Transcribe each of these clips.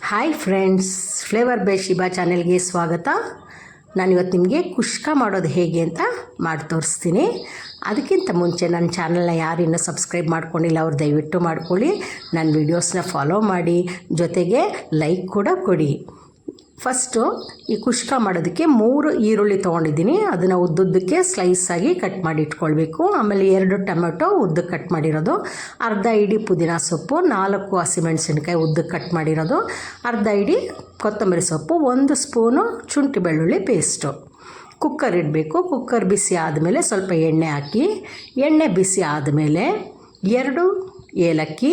Hi friends, flavour by Shiba ಚಾನೆಲ್ಗೆ ಸ್ವಾಗತ. ನಾನಿವತ್ತು ನಿಮಗೆ ಕುಷ್ಕ ಮಾಡೋದು ಹೇಗೆ ಅಂತ ಮಾಡಿ ತೋರಿಸ್ತೀನಿ. ಅದಕ್ಕಿಂತ ಮುಂಚೆ ನನ್ನ ಚಾನಲ್ನ ಯಾರಿನ್ನೂ ಸಬ್ಸ್ಕ್ರೈಬ್ ಮಾಡ್ಕೊಂಡಿಲ್ಲ ಅವ್ರು ದಯವಿಟ್ಟು ಮಾಡ್ಕೊಳ್ಳಿ. ನನ್ನ ವೀಡಿಯೋಸ್ನ ಫಾಲೋ ಮಾಡಿ, ಜೊತೆಗೆ ಲೈಕ್ ಕೂಡ ಕೊಡಿ. ಫಸ್ಟು ಈ ಕುಷ್ಕ ಮಾಡೋದಕ್ಕೆ 3 ಈರುಳ್ಳಿ ತೊಗೊಂಡಿದ್ದೀನಿ. ಅದನ್ನು ಉದ್ದುದ್ದಕ್ಕೆ ಸ್ಲೈಸಾಗಿ ಕಟ್ ಮಾಡಿ ಇಟ್ಕೊಳ್ಬೇಕು. ಆಮೇಲೆ 2 ಟೊಮೆಟೊ ಉದ್ದಕ್ಕೆ ಕಟ್ ಮಾಡಿರೋದು, ಅರ್ಧ ಇಡಿ ಪುದೀನ ಸೊಪ್ಪು, 4 ಹಸಿಮೆಣಸಿನ್ಕಾಯಿ ಉದ್ದಕ್ಕೆ ಕಟ್ ಮಾಡಿರೋದು, ಅರ್ಧ ಇಡಿ ಕೊತ್ತಂಬರಿ ಸೊಪ್ಪು, 1 ಸ್ಪೂನು ಶುಂಠಿ ಬೆಳ್ಳುಳ್ಳಿ ಪೇಸ್ಟು. ಕುಕ್ಕರ್ ಇಡಬೇಕು. ಕುಕ್ಕರ್ ಬಿಸಿ ಆದಮೇಲೆ ಸ್ವಲ್ಪ ಎಣ್ಣೆ ಹಾಕಿ, ಎಣ್ಣೆ ಬಿಸಿ ಆದಮೇಲೆ 2 ಏಲಕ್ಕಿ,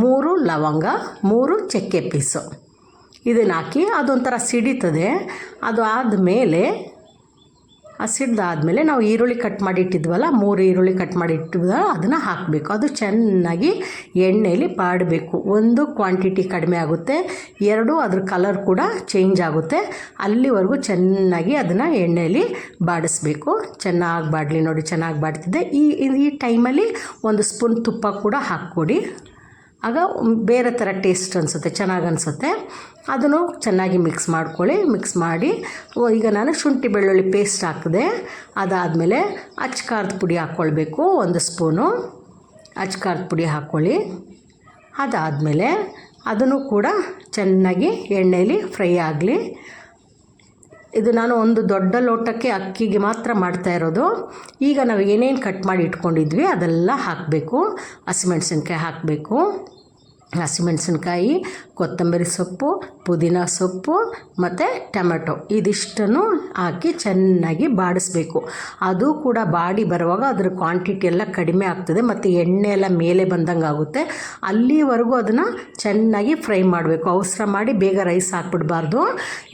3 ಲವಂಗ, 3 ಚಕ್ಕೆ ಪೀಸು ಇದನ್ನು ಹಾಕಿ ಅದೊಂಥರ ಸಿಡಿತದೆ. ಅದು ಆದಮೇಲೆ ಸಿಡ್ದಾದಮೇಲೆ ನಾವು ಈರುಳ್ಳಿ ಕಟ್ ಮಾಡಿ ಇಟ್ಟಿದ್ವಲ್ಲ, 3 ಈರುಳ್ಳಿ ಕಟ್ ಮಾಡಿ ಇಟ್ಟಿದ್ವಲ್ಲ ಅದನ್ನು ಹಾಕಬೇಕು. ಅದು ಚೆನ್ನಾಗಿ ಎಣ್ಣೆಯಲ್ಲಿ ಬಾಡಬೇಕು. 1 ಕ್ವಾಂಟಿಟಿ ಕಡಿಮೆ ಆಗುತ್ತೆ, 2 ಅದ್ರ ಕಲರ್ ಕೂಡ ಚೇಂಜ್ ಆಗುತ್ತೆ. ಅಲ್ಲಿವರೆಗೂ ಚೆನ್ನಾಗಿ ಅದನ್ನು ಎಣ್ಣೆಯಲ್ಲಿ ಬಾಡಿಸ್ಬೇಕು. ಚೆನ್ನಾಗಿ ಬಾಡಲಿ. ನೋಡಿ, ಚೆನ್ನಾಗಿ ಬಾಡ್ತಿದ್ದೆ. ಈ ಟೈಮಲ್ಲಿ 1 ಸ್ಪೂನ್ ತುಪ್ಪ ಕೂಡ ಹಾಕ್ಕೊಡಿ. ಆಗ ಬೇರೆ ಥರ ಟೇಸ್ಟ್ ಅನಿಸುತ್ತೆ, ಚೆನ್ನಾಗಿ ಅನಿಸುತ್ತೆ. ಅದನ್ನು ಚೆನ್ನಾಗಿ ಮಿಕ್ಸ್ ಮಾಡ್ಕೊಳ್ಳಿ. ಮಿಕ್ಸ್ ಮಾಡಿ ಈಗ ನಾನು ಶುಂಠಿ ಬೆಳ್ಳುಳ್ಳಿ ಪೇಸ್ಟ್ ಹಾಕಿದೆ. ಅದಾದಮೇಲೆ ಅಚ್ಕಾರದ ಪುಡಿ ಹಾಕ್ಕೊಳ್ಬೇಕು. 1 ಸ್ಪೂನು ಅಚ್ಕಾರದ ಪುಡಿ ಹಾಕ್ಕೊಳ್ಳಿ. ಅದಾದಮೇಲೆ ಅದನ್ನು ಕೂಡ ಚೆನ್ನಾಗಿ ಎಣ್ಣೆಯಲ್ಲಿ ಫ್ರೈ ಆಗಲಿ. ಇದು ನಾನು ಒಂದು ದೊಡ್ಡ ಲೋಟಕ್ಕೆ ಅಕ್ಕಿಗೆ ಮಾತ್ರ ಮಾಡ್ತಾ ಇರೋದು. ಈಗ ನಾವು ಏನೇನು ಕಟ್ ಮಾಡಿ ಇಟ್ಕೊಂಡಿದ್ವಿ ಅದೆಲ್ಲ ಹಾಕಬೇಕು. ಹಸಿಮೆಣಸಿನ್ಕಾಯಿ ಹಾಕಬೇಕು. ಹಸಿಮೆಣಸಿನ್ಕಾಯಿ, ಕೊತ್ತಂಬರಿ ಸೊಪ್ಪು, ಪುದೀನ ಸೊಪ್ಪು ಮತ್ತು ಟೊಮೆಟೊ ಇದಿಷ್ಟನ್ನು ಹಾಕಿ ಚೆನ್ನಾಗಿ ಬಾಡಿಸ್ಬೇಕು. ಅದು ಕೂಡ ಬಾಡಿ ಬರುವಾಗ ಅದರ ಕ್ವಾಂಟಿಟಿ ಎಲ್ಲ ಕಡಿಮೆ ಆಗ್ತದೆ ಮತ್ತು ಎಣ್ಣೆ ಎಲ್ಲ ಮೇಲೆ ಬಂದಂಗೆ ಆಗುತ್ತೆ. ಅಲ್ಲಿವರೆಗೂ ಅದನ್ನು ಚೆನ್ನಾಗಿ ಫ್ರೈ ಮಾಡಬೇಕು. ಅವಸರ ಮಾಡಿ ಬೇಗ ರೈಸ್ ಹಾಕ್ಬಿಡ್ಬಾರ್ದು.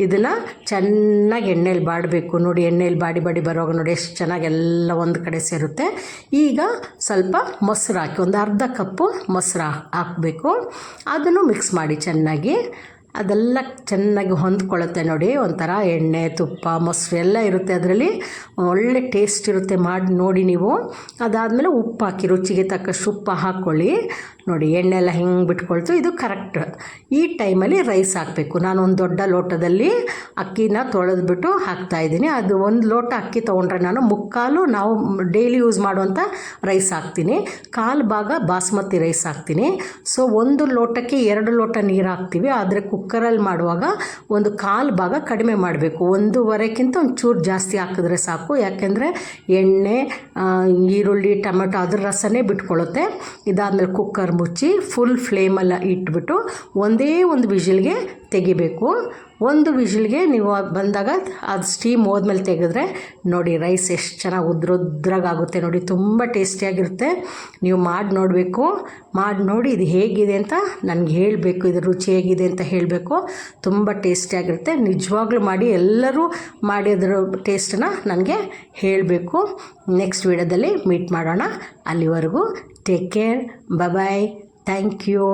ಇದನ್ನು ಚೆನ್ನಾಗಿ ಎಣ್ಣೆಯಲ್ಲಿ ಬಾಡಬೇಕು. ನೋಡಿ, ಎಣ್ಣೆಯಲ್ಲಿ ಬಾಡಿ ಬರುವಾಗ ನೋಡಿ ಎಷ್ಟು ಚೆನ್ನಾಗಿ ಎಲ್ಲ ಒಂದು ಕಡೆ ಸೇರುತ್ತೆ. ಈಗ ಸ್ವಲ್ಪ ಮೊಸರು ಹಾಕಿ, ಒಂದು ಅರ್ಧ ಕಪ್ಪು ಮೊಸರು ಹಾಕಬೇಕು. ಅದನ್ನು ಮಿಕ್ಸ್ ಮಾಡಿ ಚೆನ್ನಾಗಿ. ಅದೆಲ್ಲ ಚೆನ್ನಾಗಿ ಹೊಂದ್ಕೊಳ್ಳುತ್ತೆ. ನೋಡಿ, ಒಂಥರ ಎಣ್ಣೆ, ತುಪ್ಪ, ಮೊಸರು ಎಲ್ಲ ಇರುತ್ತೆ ಅದರಲ್ಲಿ. ಒಳ್ಳೆ ಟೇಸ್ಟ್ ಇರುತ್ತೆ. ಮಾಡಿ ನೋಡಿ ನೀವು. ಅದಾದಮೇಲೆ ಉಪ್ಪು ಹಾಕಿ, ರುಚಿಗೆ ತಕ್ಕಷ್ಟು ಉಪ್ಪು ಹಾಕ್ಕೊಳ್ಳಿ. ನೋಡಿ, ಎಣ್ಣೆ ಎಲ್ಲ ಹಿಂಗೆ ಬಿಟ್ಕೊಳ್ತು. ಇದು ಕರೆಕ್ಟ್. ಈ ಟೈಮಲ್ಲಿ ರೈಸ್ ಹಾಕಬೇಕು. ನಾನು ಒಂದು ದೊಡ್ಡ ಲೋಟದಲ್ಲಿ ಅಕ್ಕಿನ ತೊಳೆದ್ಬಿಟ್ಟು ಹಾಕ್ತಾಯಿದ್ದೀನಿ. ಅದು 1 ಲೋಟ ಅಕ್ಕಿ ತೊಗೊಂಡ್ರೆ ನಾನು 3/4 ನಾವು ಡೈಲಿ ಯೂಸ್ ಮಾಡುವಂಥ ರೈಸ್ ಹಾಕ್ತೀನಿ, 1/4 ಭಾಗ ಬಾಸ್ಮತಿ ರೈಸ್ ಹಾಕ್ತೀನಿ. ಸೊ 1 ಲೋಟಕ್ಕೆ 2 ಲೋಟ ನೀರು ಹಾಕ್ತೀವಿ. ಆದರೆ ಕುಕ್ಕರಲ್ಲಿ ಮಾಡುವಾಗ 1/4 ಭಾಗ ಕಡಿಮೆ ಮಾಡಬೇಕು. 1.5ಕ್ಕಿಂತ ಒಂಚೂರು ಜಾಸ್ತಿ ಹಾಕಿದ್ರೆ ಸಾಕು. ಯಾಕೆಂದರೆ ಎಣ್ಣೆ, ಈರುಳ್ಳಿ, ಟೊಮೆಟೊ ಅದ್ರ ರಸನೇ ಬಿಟ್ಕೊಳ್ಳುತ್ತೆ. ಇದಾದಮೇಲೆ ಕುಕ್ಕರ್ ಮುಚ್ಚಿ ಫುಲ್ ಫ್ಲೇಮಲ್ಲಿ ಇಟ್ಬಿಟ್ಟು ಒಂದೇ ಒಂದು ವಿಷಿಲ್ಗೆ ತೆಗಿಬೇಕು. 1 ವಿಷಿಲ್ಗೆ ನೀವು ಬಂದಾಗ ಅದು ಸ್ಟೀಮ್ ಹೋದ್ಮೇಲೆ ತೆಗೆದ್ರೆ ನೋಡಿ ರೈಸ್ ಎಷ್ಟು ಚೆನ್ನಾಗಿ ಉದ್ರುದ್ರಾಗುತ್ತೆ. ನೋಡಿ, ತುಂಬ ಟೇಸ್ಟಿಯಾಗಿರುತ್ತೆ. ನೀವು ಮಾಡಿ ನೋಡಬೇಕು. ಮಾಡಿ ನೋಡಿ ಇದು ಹೇಗಿದೆ ಅಂತ ನನಗೆ ಹೇಳಬೇಕು. ಇದು ರುಚಿ ಹೇಗಿದೆ ಅಂತ ಹೇಳಬೇಕು. ತುಂಬ ಟೇಸ್ಟಿಯಾಗಿರುತ್ತೆ. ನಿಜವಾಗ್ಲೂ ಮಾಡಿ, ಎಲ್ಲರೂ ಮಾಡಿ ಅದರ ಟೇಸ್ಟನ್ನು ನನಗೆ ಹೇಳಬೇಕು. ನೆಕ್ಸ್ಟ್ ವಿಡಿಯೋದಲ್ಲಿ ಮೀಟ್ ಮಾಡೋಣ. ಅಲ್ಲಿವರೆಗೂ take care. Bye. Thank you.